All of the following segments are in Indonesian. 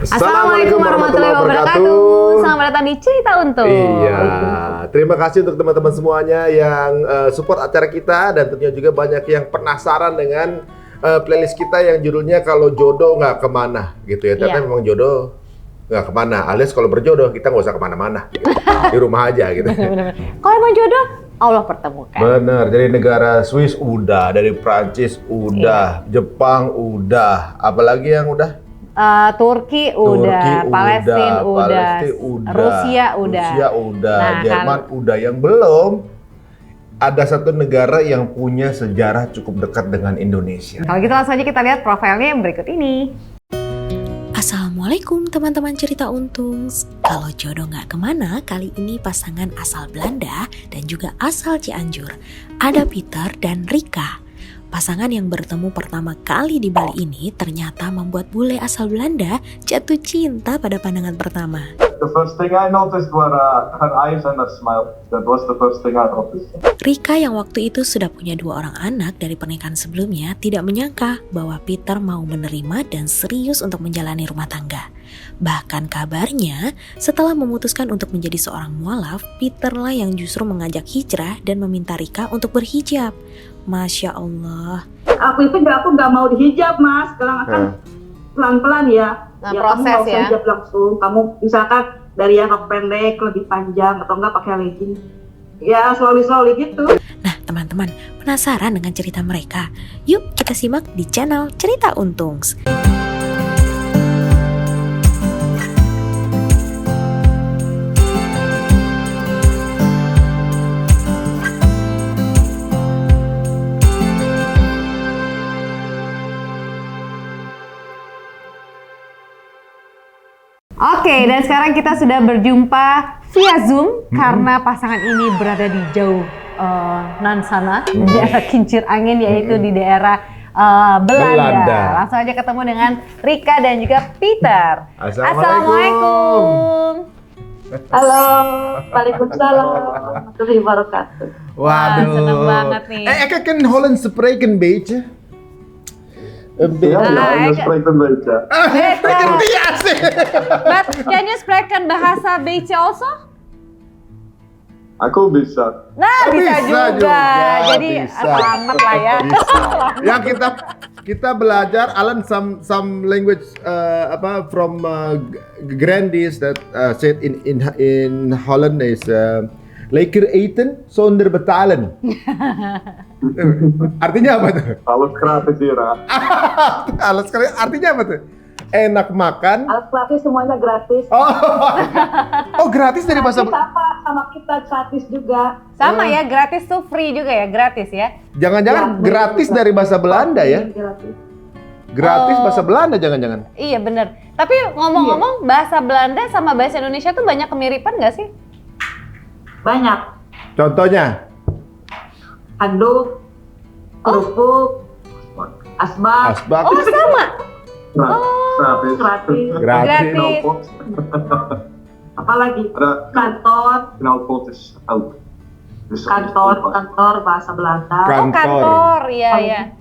Assalamualaikum warahmatullahi wabarakatuh. Selamat datang di Cerita Untung. Iya, terima kasih untuk teman-teman semuanya yang support acara kita dan tentunya juga banyak yang penasaran dengan playlist kita yang judulnya Kalau Jodoh Nggak Kemana gitu ya. Ternyata memang jodoh nggak kemana, alias kalau berjodoh kita nggak usah kemana-mana, gitu. Di rumah aja gitu. Kalau emang jodoh, Allah pertemukan. Bener, dari negara Swiss udah, dari Prancis udah, Jepang udah, apalagi yang udah? Turki udah, Palestina udah, Rusia udah, nah, Jerman udah. Yang belum, ada satu negara yang punya sejarah cukup dekat dengan Indonesia. Kalau gitu langsung aja kita lihat profilnya yang berikut ini. Assalamualaikum teman-teman Cerita Untung. Kalau jodoh nggak kemana, kali ini pasangan asal Belanda dan juga asal Cianjur. Ada Peter dan Rika. Pasangan yang bertemu pertama kali di Bali ini ternyata membuat bule asal Belanda jatuh cinta pada pandangan pertama. The first thing I noticed were her eyes and her smile. That was the first thing I noticed. Rika yang waktu itu sudah punya 2 orang anak dari pernikahan sebelumnya tidak menyangka bahwa Peter mau menerima dan serius untuk menjalani rumah tangga. Bahkan kabarnya setelah memutuskan untuk menjadi seorang mualaf, Peter lah yang justru mengajak hijrah dan meminta Rika untuk berhijab. Masya Allah. Aku nggak mau dihijab, Mas. Sekarang akan pelan-pelan ya. Nah, ya proses kamu nggak usah ya. hijab langsung. Kamu misalkan dari yang rok pendek lebih panjang atau enggak pakai legging. Ya slowly gitu. Nah teman-teman, penasaran dengan cerita mereka? Yuk kita simak di channel Cerita Untung. Oke, dan sekarang kita sudah berjumpa via Zoom karena pasangan ini berada di jauh nan sana, di daerah kincir angin, yaitu di daerah Belanda. Langsung aja ketemu dengan Rika dan juga Peter. Assalamualaikum. Halo, waalaikumsalam warahmatullahi wabarakatuh. Waduh, seneng banget nih. Ik kan Hollands spreken een beetje. Ja, je spreekt een beetje. Spreken biasa. But can you speak bahasa Beige also? Aku bisa. Nah, bisa juga. Jadi bisa. selamat lah ya. Bisa. Yang kita belajar Alan some language from Grandies that said in Holland is lekker eten zonder betalen. Artinya apa tuh? Alles gratis hier, hè? Alles gratis. Artinya apa tuh? Enak makan. Alat gratis semuanya gratis. Oh gratis dari bahasa. Sama kita gratis juga. Sama ya, gratis tuh free juga ya, gratis ya. Jangan-jangan Ya, gratis dari bahasa Belanda ya? Gratis. Gratis bahasa Belanda jangan-jangan. Iya bener. Tapi ngomong-ngomong, bahasa Belanda sama bahasa Indonesia tuh banyak kemiripan nggak sih? Banyak. Contohnya? Handuk, kerupuk, asbak. Asbak. Oh sama. Gratis. Gratis. Gratis. Knalpot. Apalagi Ada kantor, knalpot is oud. Dus kantor bahasa Belanda. Oh kantor, iya.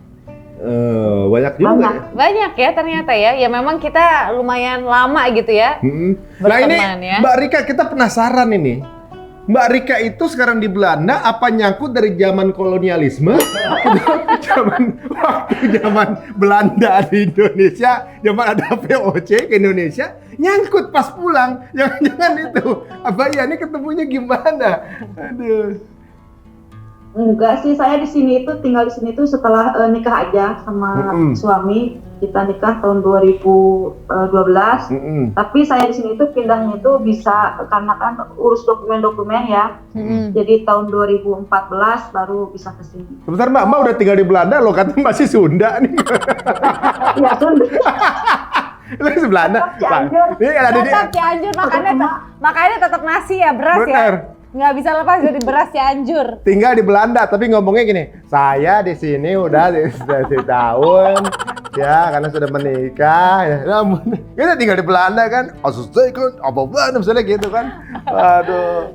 Banyak juga. Banyak. Banyak ya ternyata ya. Ya memang kita lumayan lama gitu ya. Nah ini Berteman ya. Mbak Rika, kita penasaran ini. Mbak Rika itu sekarang di Belanda apa nyangkut dari zaman kolonialisme? Zaman Belanda di Indonesia, zaman ada VOC ke Indonesia, nyangkut pas pulang. Jangan-jangan itu. Apa ya ini ketemunya gimana? Aduh. Enggak sih, saya tinggal di sini tuh setelah nikah aja sama suami. Kita nikah tahun 2012. Tapi saya di sini tuh pindahnya tuh bisa karena kan urus dokumen-dokumen ya. Jadi tahun 2014 baru bisa ke sini. Sebentar Mbak udah tinggal di Belanda loh, katanya masih Sunda nih. Iya, Sunda. Lu di Belanda. Cianjur. Ini ada di Tetap Cianjur, makanya tetap nasi ya, beras ya. Bener. Nggak bisa lepas dari beras Cianjur. Tinggal di Belanda, tapi ngomongnya gini, saya di sini udah 10 tahun, ya karena sudah menikah, ya. Namun kita tinggal di Belanda kan, apa misalnya gitu kan, aduh.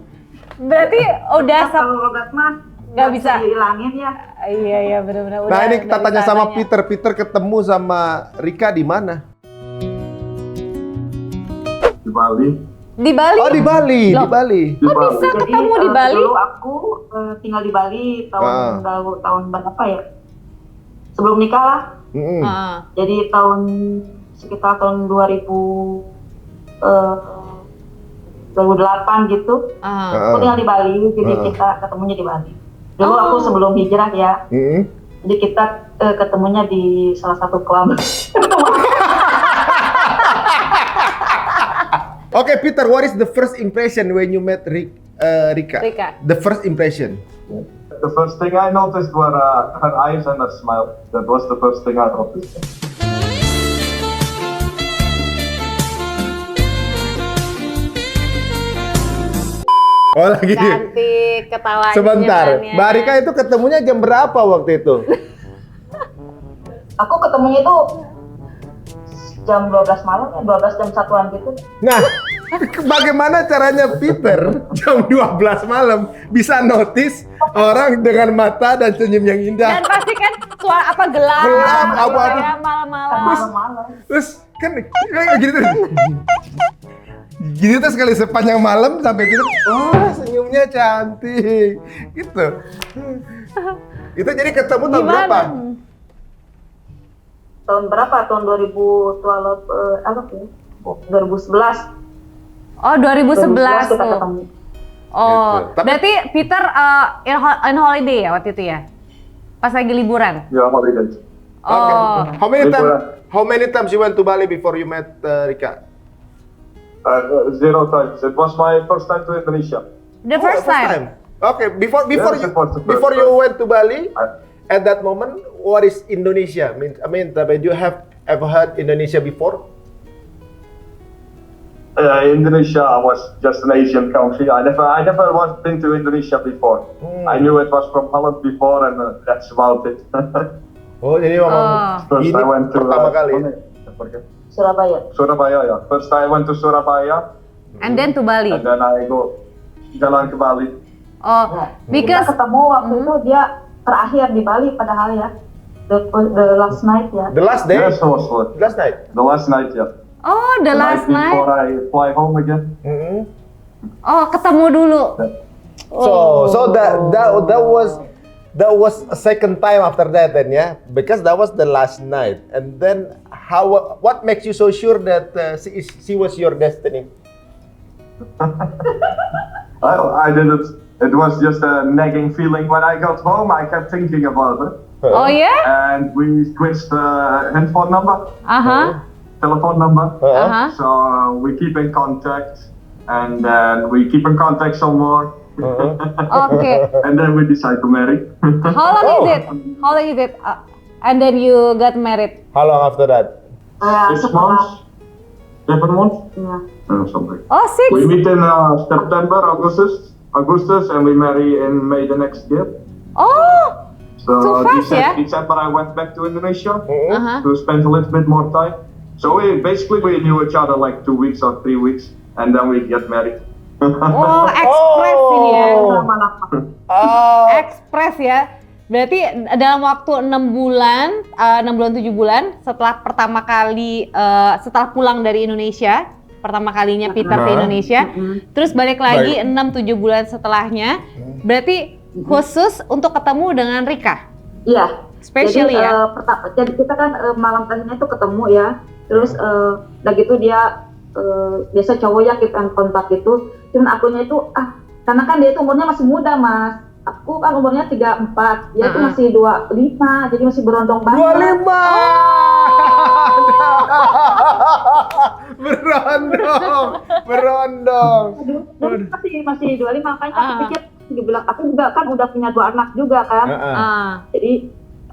Berarti udah Kalau logat mah nggak bisa dihilangin ya. Iya benar-benar. Nah ini kita tanya sama Peter ketemu sama Rika di mana? di Bali. Di Bali? Oh, di Bali, Loh. di Bali. Di Kok Bali. bisa ketemu di Bali? Dulu aku tinggal di Bali tahun berapa ya? Sebelum nikah lah. Mm-mm. Jadi sekitar tahun 2008 gitu. Aku tinggal di Bali, jadi kita ketemunya di Bali. Dulu aku sebelum hijrah ya. Mm-mm. Jadi kita ketemunya di salah satu klub. Okay, Peter, what is the first impression when you met Rika? Rika. The first impression. The first thing I noticed were her eyes and her smile. That was the first thing I noticed. Oh, lagi. Cantik, ketawanya. Sebentar, nyemannya. Mbak Rika itu ketemunya jam berapa waktu itu? Aku ketemunya itu jam 12 malam, 12 jam satuan gitu. Nah, bagaimana caranya Peter jam 12 malam bisa notice orang dengan mata dan senyum yang indah? Dan pasti kan suara apa gelap, Gelap, apa-apa. ya, malam-malam. Malam-malam. Terus kan kayak gitu terus. Gitu terus sekali sepanjang malam sampai gitu, oh senyumnya cantik, gitu. Itu jadi ketemu tahun Gimana? berapa? Tahun berapa? Tahun 2012 apa tuh? 2011. Oh, 2011 kita tuh. ketemu. Oh, Gitu. Tapi- berarti Peter in holiday ya waktu itu ya? Pas lagi liburan? Yeah, holidays. Oh, Okay. How many times you went to Bali before you met Rika? 0 times. It was my first time to Indonesia. the first time. Okay, before Yes, it was the first before you time. went to Bali, I- at that moment, what is Indonesia? I mean, do you have ever heard Indonesia before? Indonesia was just an Asian country. I never was been to Indonesia before. I knew it was from Holland before, and that's about it. Oh, jadi memang First ini I went to pertama kali. Surabaya. Surabaya. Yeah. First I went to Surabaya, And then to Bali. and then I go jalan ke Bali. Oh, Nah, because kita ketemu waktu itu dia terakhir di Bali padahal ya. The last night ya. The last day, Yes, it was good. last night. The last night, yeah. oh the last night. Before I fly home again. Mm-hmm. Oh, ketemu dulu. So that was a second time after that then, yeah, because that was the last night. And then what makes you so sure that she was your destiny? I didn't. It was just a nagging feeling. When I got home, I kept thinking about it, Oh ya? and we switched handphone number, Aha. telephone number. Aha. So we keep in contact, and then we keep in contact some more, Oke. and then we decide to marry. How long Oh. is it? How long is it? And then you got married. How long after that? 6 months, 7 months, Ya. or something. Oh, We 6. meet in September, Augustus, and we marry in May the next year. Oh. So So fast, yeah? December I went back to Indonesia Uh-huh. to spend a little bit more time. So we knew each other like 2 weeks or 3 weeks, and then we get married. Oh, ekspres ini ya. Lama-lama. Oh, Ekspres ya. Berarti dalam waktu 6 bulan, 7 bulan setelah pertama kali setelah pulang dari Indonesia, pertama kalinya Peter ke Indonesia, terus balik lagi 6-7 bulan setelahnya, berarti khusus untuk ketemu dengan Rika. Iya. Especially jadi, ya. Jadi kita kan malam tadinya itu ketemu ya. Terus udah gitu dia biasa cowok ya kita kontak gitu. Cuman akunya itu karena kan dia itu umurnya masih muda Mas. Aku kan umurnya 34, dia tuh masih 25, jadi masih berondong banget. 25. Berondong. Dulu masih 25, makanya aku pikir dibilang aku juga kan udah punya 2 anak juga kan. Jadi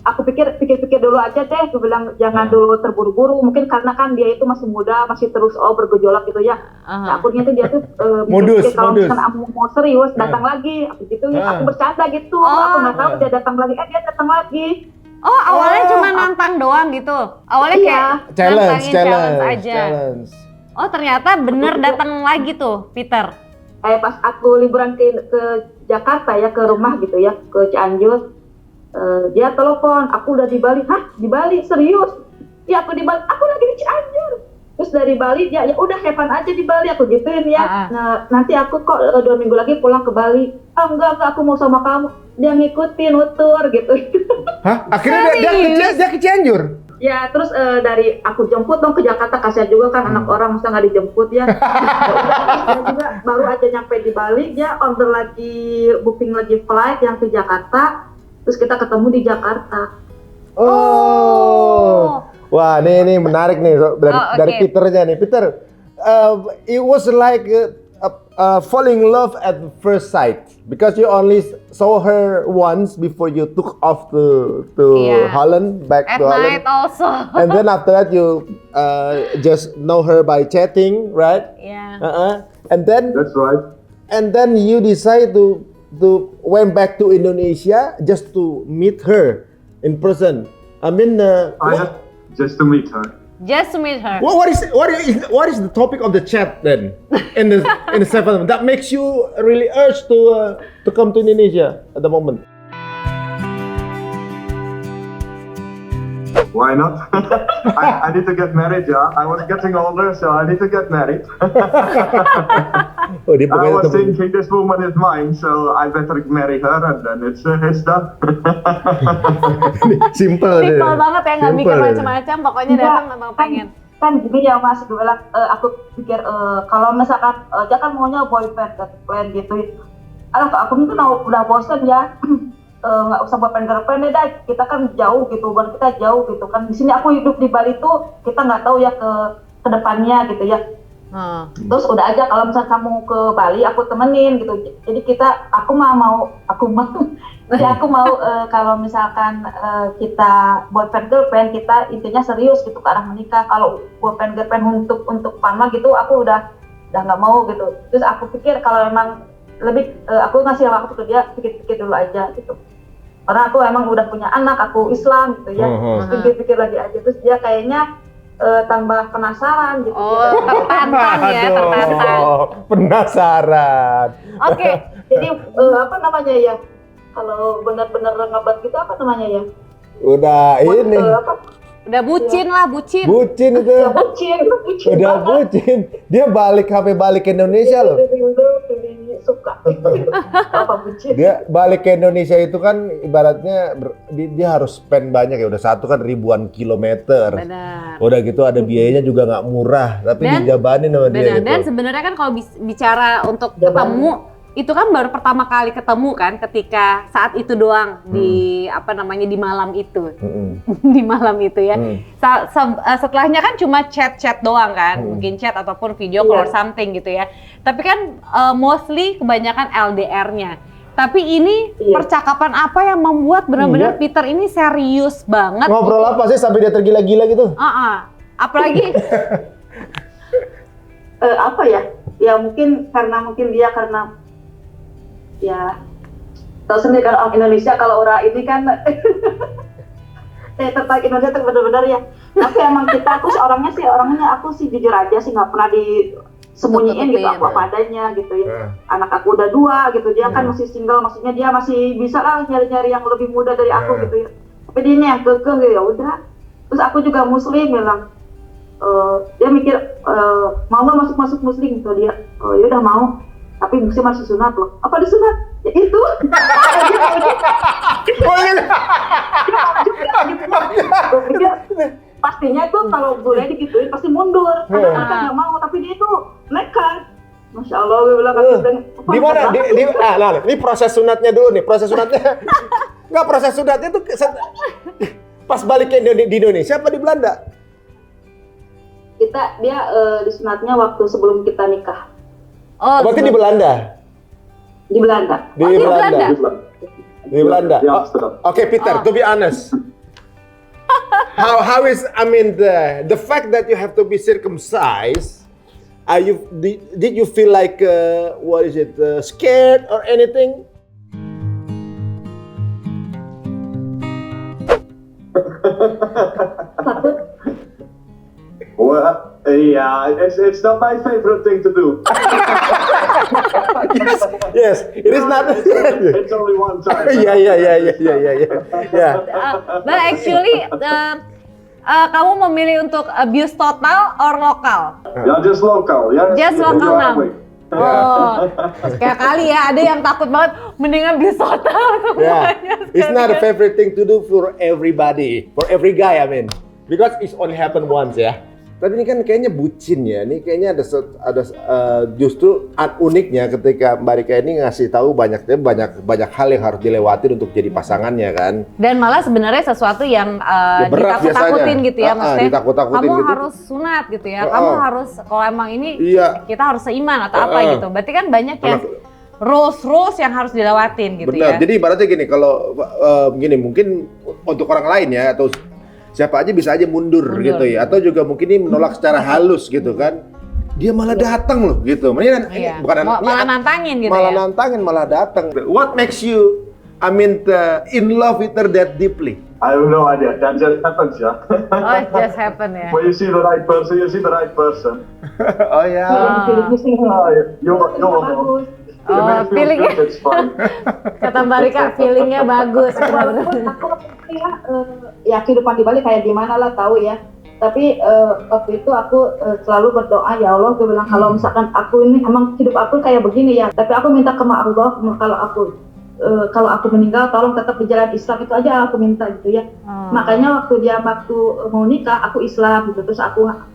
aku pikir dulu aja deh, aku bilang jangan dulu terburu-buru, mungkin karena kan dia itu masih muda, masih terus bergejolak gitu ya. Nah, akhirnya tuh dia tuh Modus, kalau modus. misalkan aku mau serius datang lagi, aku gitu ya, aku bercanda gitu, aku nggak tahu dia datang lagi, dia datang lagi. Oh, awalnya cuma nantang doang gitu. Awalnya Iya. kayak nantangin challenge aja. challenge. Oh, ternyata bener datang lagi tuh, Peter. Pas aku liburan ke Jakarta ya, ke rumah gitu ya, ke Cianjur, dia telepon, aku udah di Bali. Hah, di Bali? Serius? Ya aku di Bali, aku lagi di Cianjur. Terus dari Bali dia ya udah have fun aja di Bali, aku gituin ya. Nah nanti aku kok 2 minggu lagi pulang ke Bali. Enggak aku mau sama kamu. Dia ngikutin nutur gitu. Hah? Akhirnya dia ke Cianjur? Ya terus dari aku jemput dong ke Jakarta, kasihan juga kan anak orang masa nggak dijemput ya. Dia juga baru aja nyampe di Bali, dia order lagi, booking lagi flight yang ke Jakarta. Terus kita ketemu di Jakarta. Wah, ini menarik nih dari Peternya nih. Peter, it was like falling in love at first sight because you only saw her once before you took off to Holland, back at to night Holland. also. And then after that you just know her by chatting, right? Yeah. And then That's right. and then you decide to went back to Indonesia just to meet her in person. I mean, Just to meet her. Just to meet her. what is the topic of the chat then in the 7th that makes you really urge to come to Indonesia at the moment? Why not? I need to get married, yeah. I was getting older, so I need to get married. Oh, dia I was pokoknya thinking this woman is mine, so I better marry her, and then it's done. simple banget ya, nggak mikir macam-macam, pokoknya datang memang pengen. Kan gini ya Mas, gue bilang aku pikir kalau misalkan dia kan maunya boyfriend girlfriend gitu. Aku mungkin udah bosen ya. Nggak usah boyfriend girlfriend deh, kita kan jauh gitu, hubungan kita jauh gitu kan. Di sini aku hidup di Bali tuh kita nggak tahu ya ke depannya gitu ya. Terus udah aja kalau misalnya kamu ke Bali aku temenin gitu. Jadi aku mau kalau misalkan kita boyfriend girlfriend, kita intinya serius gitu ke arah menikah. Kalau boyfriend girlfriend untuk fama gitu aku udah nggak mau gitu. Terus aku pikir kalau emang lebih aku ngasih waktu ke dia, pikir-pikir dulu aja gitu. Karena aku emang udah punya anak, aku Islam gitu ya. Pikir-pikir lagi aja, terus dia kayaknya tambah penasaran gitu. Tertantang ya, tertantang. Penasaran. Oke. Jadi apa namanya ya? Kalau benar-benar ngebat gitu apa namanya ya? Udah ini. Udah bucin lah, bucin. Bucin itu. Bucin Udah banget. bucin. Dia balik ke Indonesia loh. Suka. Apa bucin? Dia balik ke Indonesia itu kan ibaratnya dia harus spend banyak ya. Udah satu kan ribuan kilometer. Benar. Udah gitu ada biayanya juga nggak murah. Tapi dijabanin sama dia gitu. Dan sebenarnya kan kalau bicara untuk ketemu, itu kan baru pertama kali ketemu kan ketika saat itu doang di di malam itu. Di malam itu ya. Setelahnya kan cuma chat doang kan, mungkin chat ataupun video call or something gitu ya. Tapi kan mostly kebanyakan LDR-nya. Tapi ini percakapan apa yang membuat benar-benar Peter ini serius banget? Ngobrol apa sih sampai dia tergila-gila gitu? Apalagi apa ya? Ya mungkin karena ya tahu sendiri kan orang Indonesia, kalau orang ini kan tertarik Indonesia tuh benar-benar ya. Tapi emang aku sih jujur aja sih, nggak pernah disembunyiin gitu apa adanya gitu ya. Anak aku udah 2 gitu, dia kan masih single, maksudnya dia masih bisa lah nyari-nyari yang lebih muda dari aku gitu ya. Tapi dia yang kekeh gitu, ya udah. Terus aku juga Muslim bilang, dia mikir mau nggak masuk Muslim gitu, dia ya udah mau. Tapi mesti masih sunat loh. Apa disunat? Ya itu. Gue pikir pastinya itu kalau boleh digituin pasti mundur. Karena mereka nggak mau, tapi dia itu nekat. Masya Allah, gue bilang di mana? Ini proses sunatnya dulu nih. Proses sunatnya nggak, proses sunatnya tuh pas balik ke di Indonesia apa di Belanda? Dia disunatnya waktu sebelum kita nikah. Berarti di Belanda? Di Belanda. Di Belanda. Okay, Peter, to be honest, how is the fact that you have to be circumcised? Did you feel like scared or anything? Well, yeah, it's not my favorite thing to do. Yes, it is not. It's only one time. Yeah. But actually, kamu memilih untuk abuse total or lokal? Yeah, just local. Yeah. Just local now. Exactly. Oh, kayak kali ya ada yang takut banget mendingan abuse total Yeah, semuanya. it's not a favorite thing to do for everybody, for every guy, I mean, because it's only happen once ya. Tapi ini kan kayaknya bucin ya. Ini kayaknya ada justru uniknya ketika Mbak Rika ini ngasih tahu banyak hal yang harus dilewatin untuk jadi pasangannya kan. Dan malah sebenarnya sesuatu yang Ya, berat ditakut-takutin biasanya. gitu ya, maksudnya ditakut-takutin kamu gitu. harus sunat gitu ya, kamu harus kalau emang ini Iya. kita harus seiman atau apa gitu. Berarti kan banyak yang rules yang harus dilewatin gitu Benar. ya. Jadi ibaratnya gini, kalau gini mungkin untuk orang lain ya atau siapa aja bisa aja mundur gitu ya, atau juga mungkin ini menolak secara halus gitu kan. Dia malah datang loh gitu. Maksudnya ini Iya. bukan Malah nantangin gitu malah ya. nantangin, malah datang. What makes you, I mean, in love with her that deeply? I have no idea. That just happens, yeah. Oh, it just happen ya. When you see the right person, you see the right person. Oh ya. Feelingnya sih You're bagus. Oh, feelingnya. It's fine. Kata Mbak Rika, feelingnya bagus. Walaupun aku ya kehidupan di Bali kayak gimana lah tahu ya. Tapi waktu itu aku selalu berdoa, ya Allah, aku bilang kalau misalkan aku ini emang hidup aku kayak begini ya, tapi aku minta ke Allah kalau aku meninggal tolong tetap di jalan Islam, itu aja aku minta gitu ya. Makanya waktu mau nikah aku Islam gitu, terus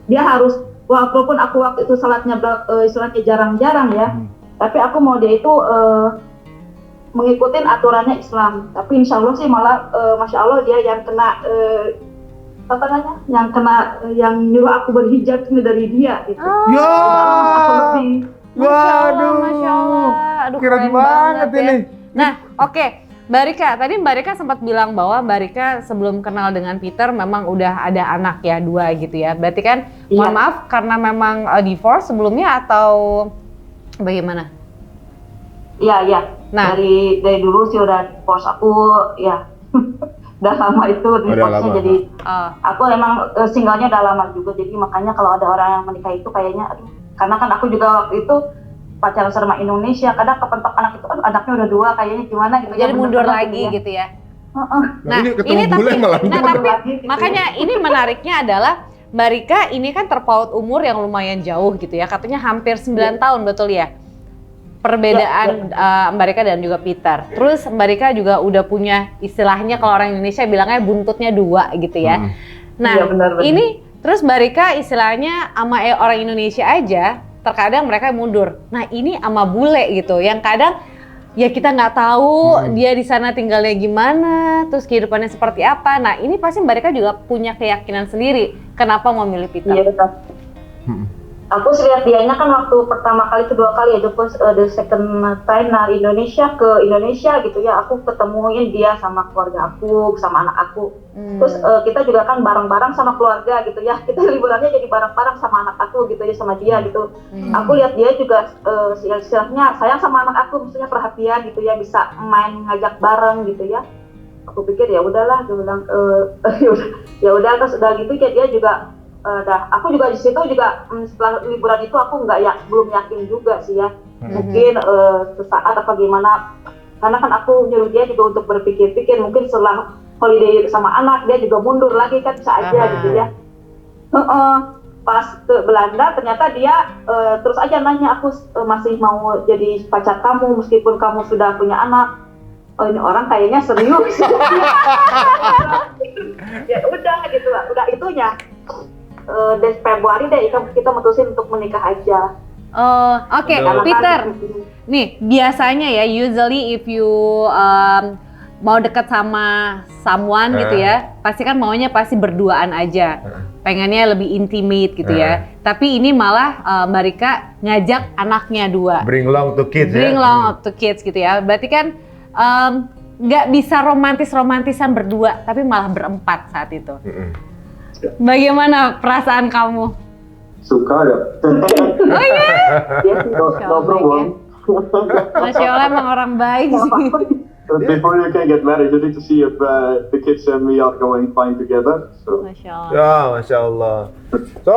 dia harus, walaupun aku waktu itu salatnya istilahnya jarang-jarang ya, tapi aku mau dia itu mengikutin aturannya Islam. Tapi insya Allah sih malah masya Allah dia yang kena yang nyuruh aku berhijab ini dari dia gitu. Ya. Aku lebih Waduh. Masya Allah. Aduh, Keren banget ya. ini. Nah, oke. Mbak Rika, tadi Mbak Rika sempat bilang bahwa Mbak Rika sebelum kenal dengan Peter memang udah ada anak ya, 2 gitu ya. Berarti kan, mohon maaf karena memang divorce sebelumnya atau bagaimana? Iya. Nah. Dari dulu sih udah divorce aku ya. Udah lama itu divorce-nya, jadi aku emang singlenya udah lama juga, jadi makanya kalau ada orang yang menikah itu kayaknya aduh, karena kan aku juga waktu itu pacaran sama Indonesia, kadang kepentok anak itu anaknya udah 2 kayaknya gimana gitu. Jadi mundur lagi gitu ya. Nah, ini ketemu bule malah. tapi makanya ini menariknya adalah Mbak Rika ini kan terpaut umur yang lumayan jauh gitu ya, katanya hampir 9 tahun, betul ya? Perbedaan Mbak Rika dan juga Peter. Terus Mbak Rika juga udah punya istilahnya kalau orang Indonesia bilangnya buntutnya 2 gitu ya. Nah, iya, benar. ini terus Mbak Rika istilahnya sama orang Indonesia aja terkadang mereka mundur. Nah, ini sama bule gitu yang kadang ya kita nggak tahu dia di sana tinggalnya gimana, terus kehidupannya seperti apa. Nah, ini pasti Mbak Rika juga punya keyakinan sendiri kenapa mau milih Peter. Iya, betul. Aku sih lihat dianya kan waktu pertama kali, kedua kali ya, the second time dari Indonesia ke Indonesia gitu ya, aku ketemuin dia sama keluarga aku, sama anak aku. Terus kita juga kan bareng-bareng sama keluarga gitu ya, kita liburannya jadi bareng-bareng sama anak aku gitu ya, sama dia gitu. Aku lihat dia juga istilahnya sayang sama anak aku, maksudnya perhatian gitu ya, bisa main ngajak bareng gitu ya. Aku pikir ya udahlah, dia bilang ya udah, terus udah gitu ya dia juga aku juga di situ juga setelah liburan itu aku belum yakin juga sih ya, mungkin sesaat apa gimana, karena kan aku nyuruh dia juga untuk berpikir-pikir, mungkin setelah holiday sama anak dia juga mundur lagi kan, bisa aja gitu ya. Pas ke Belanda ternyata dia terus aja nanya, aku masih mau jadi pacar kamu meskipun kamu sudah punya anak. Oh, ini orang kayaknya serius. Ya udah gitu lah, udah itunya. Dari Februari deh kita mutusin untuk menikah aja. Oh, oke. Peter, nih biasanya ya usually if you mau dekat sama someone gitu ya, pasti kan maunya pasti berduaan aja, pengennya lebih intimate gitu ya. Tapi ini malah Mbak Rika ngajak anaknya 2. Bring along to kids. Bring along to kids gitu ya. Berarti kan nggak bisa romantisan berdua, tapi malah berempat saat itu. Bagaimana perasaan kamu? Suka ya. Oh iya? No problem. Masya Allah, emang orang baik sih. Before you can get married, you need to see if the kids and me are going fine together. So. Masya Allah. Ya, Masya Allah. So,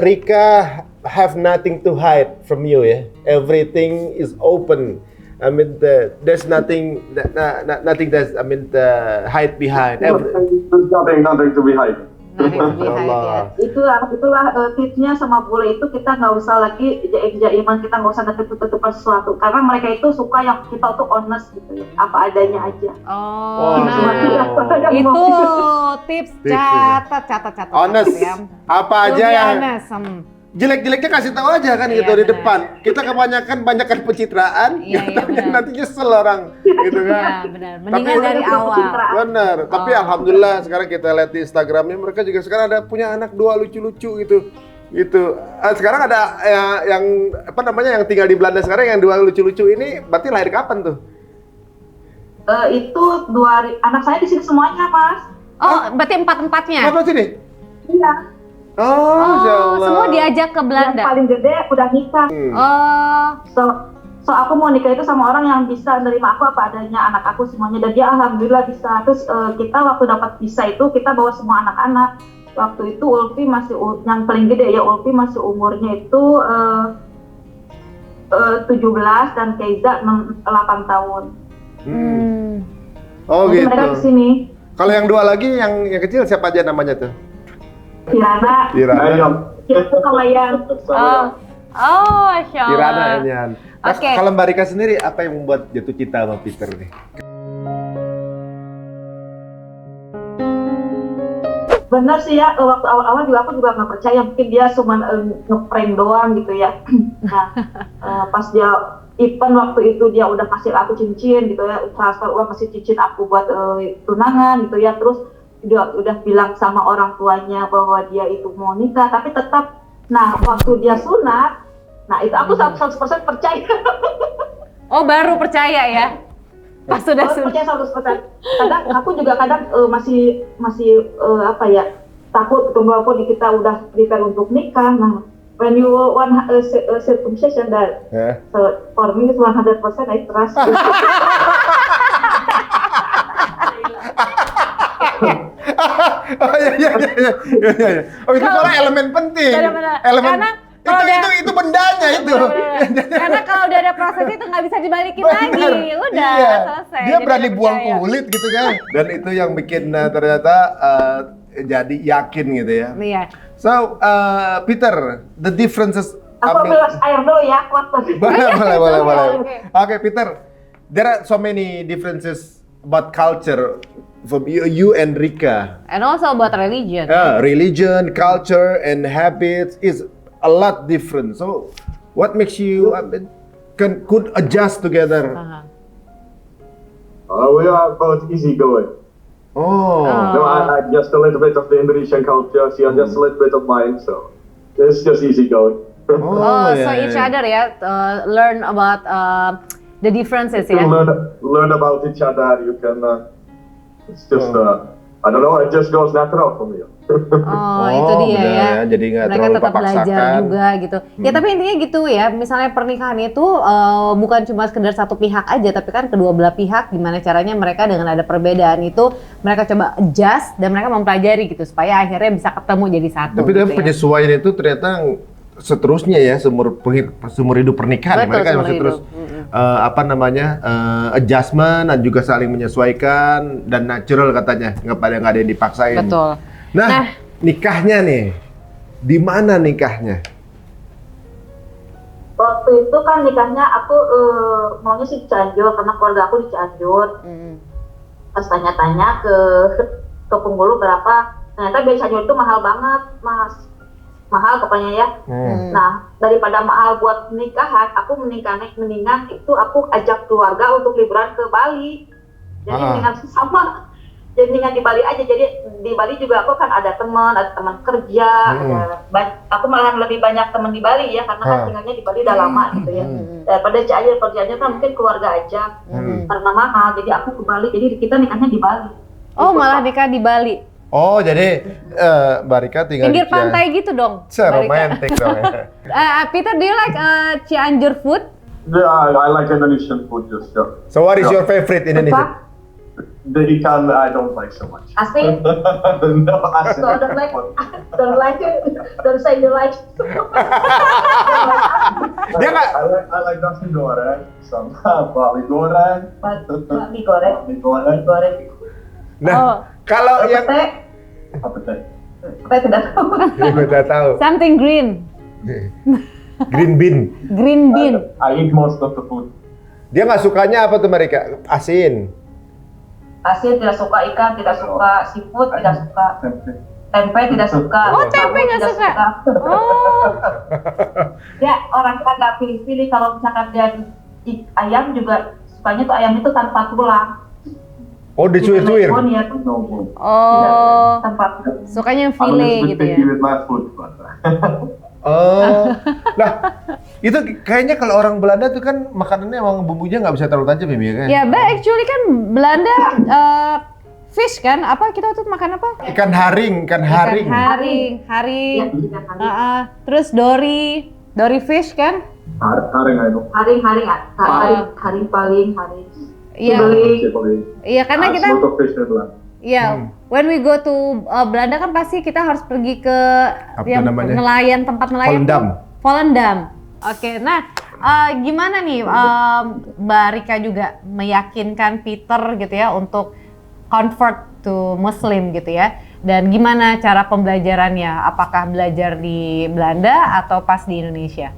Rika have nothing to hide from you ya. Everything is open. I mean, there's nothing that's hide behind. There's nothing to be hiding. Marriage behind ya. Itulah tipsnya sama bule itu, kita nggak usah lagi jaiman, kita nggak usah deket-deketan sesuatu karena mereka itu suka yang kita tuh honest gitu ya, apa adanya aja. Oh, Wow. nah itu tips, catat Honest. ya. Apa aja To be yang honest, jelek-jeleknya kasih tahu aja kan Iya, gitu di benar. depan. Kita kebanyakan pencitraan, Iya, iya, tapi benar. nanti nyesel orang gitu Iya, kan. benar. Mendingan Tapi- dari awal. Bener, tapi Oh. alhamdulillah sekarang kita lihat di Instagramnya mereka juga sekarang ada punya anak 2 lucu-lucu gitu. Sekarang ada yang apa namanya yang tinggal di Belanda sekarang yang 2 lucu-lucu ini berarti lahir kapan tuh? Itu anak saya di sini semuanya, Mas. Oh, berarti empat-empatnya. Apa sini? Iya. Oh, Masya Oh, Allah. semua diajak ke Yang Belanda. paling gede udah nikah. Oh, So aku mau nikah itu sama orang yang bisa nerima aku apa adanya, anak aku semuanya, dan dia alhamdulillah bisa. Terus kita waktu dapat visa itu kita bawa semua anak-anak. Waktu itu Ulfi masih yang paling gede ya, Ulfi masih umurnya itu 17 dan Keiza 8 tahun. Oh Jadi gitu. mereka kesini. Kalau yang 2 lagi yang kecil siapa aja namanya tuh? Kirana, itu sama yang Masya Allah. Kirana Enyan. Nah, Oke. kalau Mbak Rika sendiri apa yang membuat jatuh cinta sama Peter nih? bener sih ya, waktu awal-awal juga aku juga nggak percaya, mungkin dia cuma ngeprank doang gitu ya. Nah, pas dia event waktu itu dia udah kasih aku cincin gitu ya, transfer uang kasih cincin aku buat tunangan gitu ya, terus udah bilang sama orang tuanya bahwa dia itu mau nikah, tapi tetap, nah waktu dia sunat, nah itu aku 100% percaya. Oh, baru percaya ya? Pas sudah Aku sunat. percaya 100%. Kadang aku juga masih apa ya, takut walaupun kita udah prepare untuk nikah. Nah, when you want circumcision, that so for me it's 100% I trust. Oh iya. Oh itu Kalau- malah elemen penting. Benar-benar. Elemen Karena kalau itu bendanya itu. Karena kalau udah ada proses itu nggak bisa dibalikin lagi. Bener. Udah Iya. selesai. Dia Jadi berani udah buang percaya. kulit gitu kan. Dan itu yang bikin ternyata jadi yakin gitu ya. Iya. So, Peter, the differences. Aku ambil air dulu ya, kuat banget. Boleh. Oke. Oke, Peter. There are so many differences about culture from you and Rika. And also about religion. Religion, culture, and habits is a lot different. So, what makes you could adjust together? We are both easygoing. Oh, No, I just a little bit of the Indonesian culture, she has just a little bit of mine, so it's just easygoing. Oh, so yeah, each yeah. other ya, learn about the differences You ya. learn about each other, you can, it's just, I don't know, it just goes natural for me. Oh, itu dia benar ya. Jadi nggak Mereka terlalu tetap belajar dipaksakan. juga gitu. Ya tapi intinya gitu ya. Misalnya pernikahan itu bukan cuma sekedar satu pihak aja, tapi kan kedua belah pihak gimana caranya mereka dengan ada perbedaan itu mereka coba adjust dan mereka mempelajari gitu supaya akhirnya bisa ketemu jadi satu. Tapi gitu dalam ya. penyesuaian itu ternyata seterusnya ya seumur hidup pernikahan. Betul, Mereka seumur masih hidup. terus adjustment dan juga saling menyesuaikan dan natural katanya, nggak ada yang dipaksain. Betul. Nah, nikahnya nih, di mana nikahnya? Waktu itu kan nikahnya aku maunya sih di Cianjur karena keluarga aku di Cianjur. Pas tanya-tanya ke penghulu berapa, ternyata biaya Cianjur itu mahal banget, Mas. Mahal pokoknya ya. Nah, daripada mahal buat nikahan, aku mendingan itu aku ajak keluarga untuk liburan ke Bali. Jadi mendingan sama. Jadi mendingan di Bali aja. Jadi di Bali juga aku kan ada teman kerja. Aku malah lebih banyak teman di Bali ya, karena kan tinggalnya di Bali udah lama gitu ya. Daripada Cianjur, kerjanya kan mungkin keluarga aja. Karena mahal, jadi aku ke Bali. Jadi kita nikahnya di Bali. Oh, malah nikah di Bali. Oh, jadi Mbak Rika tinggal Pinggir di Cianjur. pantai gitu dong. Romantic dong ya. Peter, do you like Cianjur food? Yeah, I like Indonesian food just, yeah. So what is your favorite Indonesia? The ikan I don't like so much. Asing? No, I So don't like it. Don't say you like. Dia nggak. I like nasi goreng sama bakmi goreng. Bakmi goreng. Bakmi goreng. Goreng. Nah, kalau yang Teh. Apa teh? Saya tidak tahu. Gue tidak tahu. Something green. Green bean. Green bean. I eat most of the food. Dia nggak sukanya apa tuh mereka? Asin. Asin tidak suka, ikan tidak suka, seafood tidak suka, tempe tidak suka. Oh, tempe nggak tidak suka. Oh. Ya, orang kan nggak pilih-pilih. Kalau misalkan dia ayam juga sukanya tuh ayam itu tanpa tulang. Oh, dicuir-cuir. Ya tuh No food. Oh. tanpa Sukanya yang I'm a file little bit gitu ya. picky with my food, but Oh, nah itu kayaknya kalau orang Belanda tuh kan makanannya emang bumbunya nggak bisa terlalu tajam ya, kan? Ya, but actually kan Belanda fish kan? Apa kita tuh makan apa? Ikan haring. Ikan haring. ya, tidak hari. Terus dory fish kan? haring I know. Hari paling. Iya. Iya, karena kita Lot of fish in Netherlands. iya, when we go to Belanda kan pasti kita harus pergi ke yang namanya? tempat nelayan. Volendam. Oke, nah gimana nih Mbak Rika juga meyakinkan Peter gitu ya untuk convert to Muslim gitu ya. Dan gimana cara pembelajarannya? Apakah belajar di Belanda atau pas di Indonesia?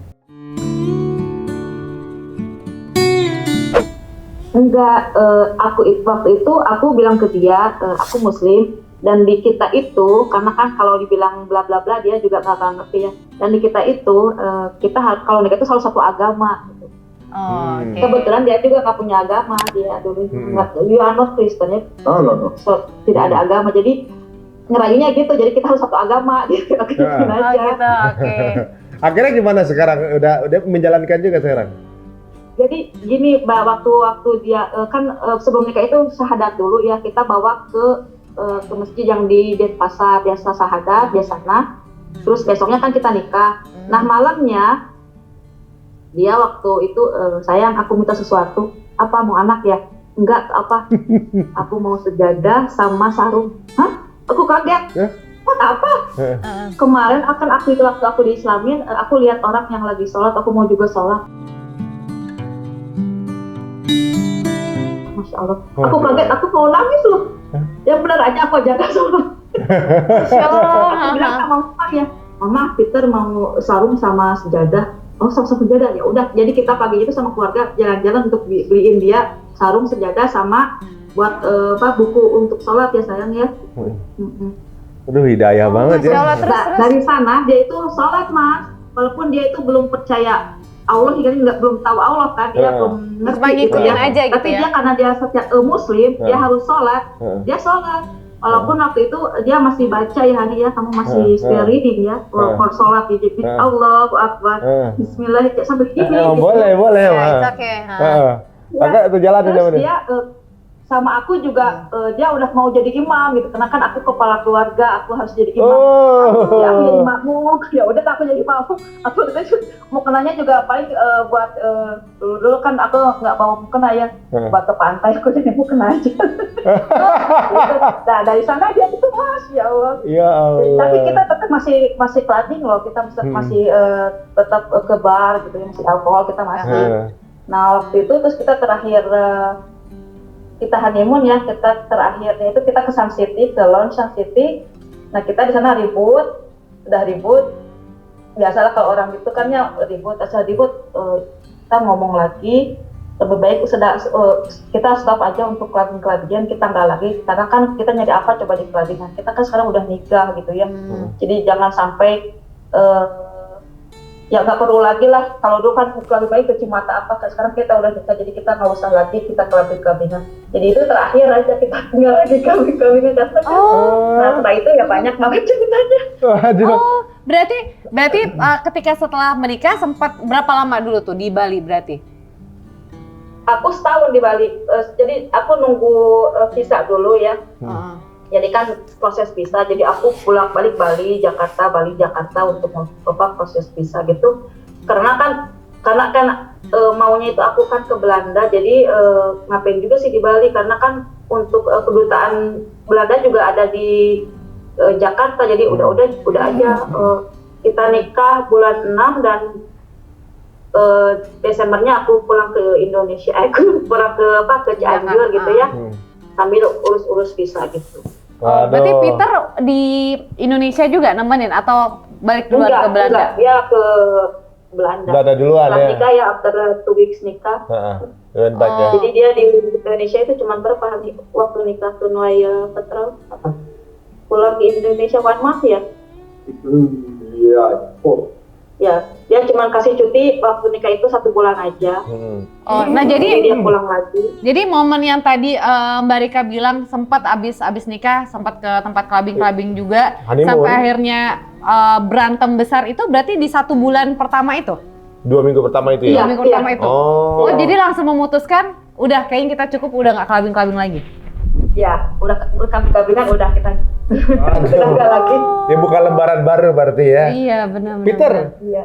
Enggak, waktu itu aku bilang ke dia, aku Muslim, dan di kita itu, karena kan kalau dibilang bla bla bla dia juga nggak ngerti ya. Dan di kita itu, kita kalau nikah itu selalu satu agama. Gitu. Oh, oke. Kebetulan dia juga nggak punya agama, dia dulu nggak, dia not Kristen ya, No. so, tidak ada agama. Jadi ngerayunya gitu, jadi kita harus satu agama. Gitu, Oh, gitu, oke. Akhirnya gimana sekarang? Udah menjalankan juga sekarang? Jadi gini, Mbak, waktu dia sebelum nikah itu syahadat dulu ya, kita bawa ke masjid yang di Denpasar, biasa syahadat di sana. Terus besoknya kan kita nikah. Nah, malamnya dia waktu itu sayang, aku minta sesuatu. Apa, mau anak ya? Enggak, apa? Aku mau sejadah sama sarung. Hah? Aku kaget. Apa? Kemarin waktu aku diislamin, aku lihat orang yang lagi sholat, aku mau juga sholat. Masya Allah. Aku kaget, aku mau nangis loh. Yang benar aja aku jaga sholat. Masya Allah. Aku bilang sama mama ya, Mama, Peter mau sarung sama sejadah. Oh, sama sejadah ya. Udah, jadi kita pagi itu sama keluarga jalan-jalan untuk beliin dia sarung, sejadah, sama buat buku untuk sholat ya sayang ya. Aduh, hidayah banget ya. Allah, terus. Dari sana dia itu sholat, Mas. Walaupun dia itu belum percaya Allah, belum tahu Allah kan, dia belum ngerti gitu ya. Aja gitu. Tapi ya. dia karena dia Muslim, dia harus sholat. Dia sholat. Walaupun waktu itu dia masih baca ya, Hani ya, kamu masih still reading ya, for sholat di jadi Allahu Akbar, Bismillah sampai gini. Boleh, It's okay. Agak itu jalan Terus dia sama aku juga dia udah mau jadi imam gitu, karena kan aku kepala keluarga, aku harus jadi imam. Ya, aku jadi makmum, ya udah aku jadi makmum. Aku mau kenanya juga paling buat dulu kan aku nggak bawa mukena ya, buat ke pantai aku jadi mukena aja. Nah, dari sana dia itu Mas, ya Allah. Ya Allah. Tapi kita tetap masih clubbing loh, kita masih tetap ke bar gitu ya, masih alkohol kita masih. Nah, waktu itu terus kita terakhir kita honeymoon ya, kita terakhirnya itu kita ke Sun City, ke Lounge Sun City. Nah, kita di sana udah ribut. Biasalah kalau orang gitu kan ya ribut, kita ngomong lagi, lebih baik kita stop aja untuk clubbing-clubbingan, kita nggak lagi, karena kan kita nyari apa coba di clubbingan, kita kan sekarang udah nikah gitu ya. Jadi jangan sampai ya nggak perlu lagi lah, kalau dulu kan lebih baik cuci mata apa, sekarang kita udah nikah, jadi kita nggak usah lagi kita clubbing-clubbingan. Jadi itu terakhir aja kita tinggal lagi clubbing-clubbingan. Nah, setelah itu ya banyak banget ceritanya. Oh, berarti ketika setelah menikah sempat berapa lama dulu tuh di Bali berarti? Aku setahun di Bali, jadi aku nunggu visa dulu ya. Jadi kan proses visa, jadi aku bolak-balik Bali Jakarta untuk proses visa gitu. Karena kan maunya itu aku kan ke Belanda, jadi ngapain juga sih di Bali, karena kan untuk kedutaan Belanda juga ada di Jakarta, jadi udah aja kita nikah bulan 6 dan Desembernya aku pulang ke Indonesia, aku pulang ke Cianjur gitu ya, sambil urus visa gitu. Berarti Peter di Indonesia juga nemenin atau balik duluan ke Belanda? Enggak, dia ke Belanda. Belanda duluan Setelah ya. nikah ya, after 2 weeks nikah. Went back ya. Jadi dia di Indonesia itu cuma berapa hari waktu nikah tuh Petra pulang ke Indonesia 1 month ya? Yeah, 4. Ya, dia cuma kasih cuti waktu nikah itu 1 bulan aja. Nah Jadi dia pulang lagi. jadi momen yang tadi Mbak Rika bilang sempat abis nikah sempat ke tempat clubbing juga Honeymoon. sampai akhirnya berantem besar itu berarti di 1 bulan pertama itu? 2 minggu pertama itu ya? 2 minggu pertama itu? Oh. Jadi langsung memutuskan udah kayaknya kita cukup udah nggak clubbing lagi? Ya, udah kabinan udah kita udah nggak lagi. Ya bukan lembaran baru berarti ya. Iya benar. Peter, Iya.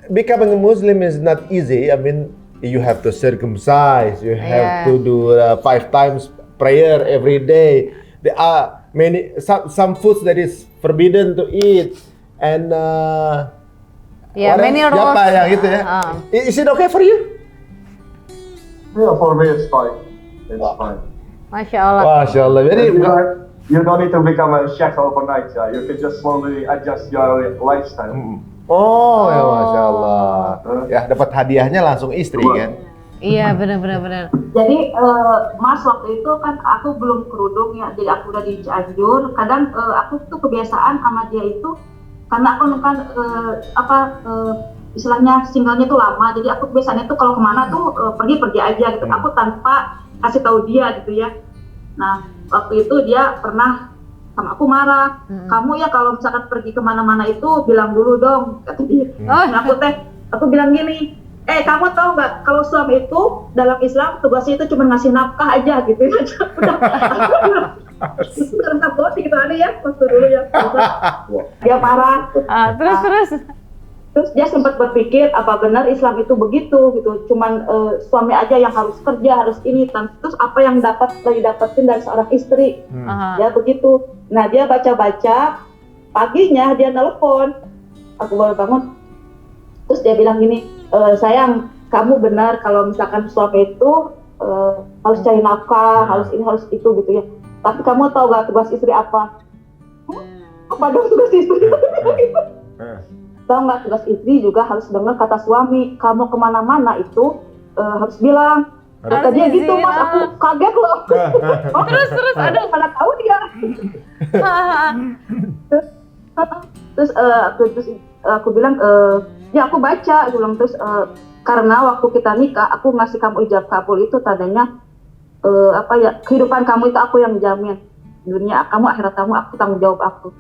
becoming a Muslim is not easy. I mean, you have to circumcise, you have to do 5 times prayer every day. There are some foods that is forbidden to eat, and many rules. Siapa yang gitu ya? Is it okay for you? Yeah, for me it's fine. It's fine. Masya Allah. Masya Allah. Jadi You don't need to become a sheikh overnight. You can just slowly adjust your lifestyle. oh ya Masya Allah. Ya dapat hadiahnya langsung istri kan? Iya benar. Jadi Mas waktu itu kan aku belum kerudung ya, jadi aku udah di Cianjur. Kadang aku tuh kebiasaan sama dia itu karena aku kan istilahnya singlenya tuh lama, jadi aku biasanya tuh kalau kemana tuh pergi aja gitu. Aku tanpa kasih tahu dia gitu ya. Nah waktu itu dia pernah sama aku marah. Kamu ya kalau misalkan pergi kemana-mana itu bilang dulu dong kata dia. Nah, aku bilang gini. Kamu tahu nggak kalau suami itu dalam Islam tugasnya itu cuma ngasih nafkah aja gitu aja. Udah rasa bos gitu ada ya waktu dulu ya. Dia marah. Terus dia sempat berpikir apa benar Islam itu begitu gitu. Cuman suami aja yang harus kerja harus ini. Terus apa yang didapetin dari seorang istri? Ya begitu. Nah dia baca-baca paginya dia nelpon. Aku baru bangun. Terus dia bilang gini, sayang, kamu benar kalau misalkan suami itu harus cari nafkah, harus ini, harus itu gitu ya. Tapi kamu tahu gak tugas istri apa? Apa dong tugas istri? Tahu gak tugas istri juga harus dengar kata suami. Kamu kemana-mana itu harus bilang. Kata dia gitu Mas, aku kaget loh. Terus, aduh mana tahu dia. Terus aku bilang, ya aku baca, aku bilang terus karena waktu kita nikah aku ngasih kamu ijab kabul itu tandanya kehidupan kamu itu aku yang jamin, dunia kamu akhirat kamu aku tanggung jawab aku.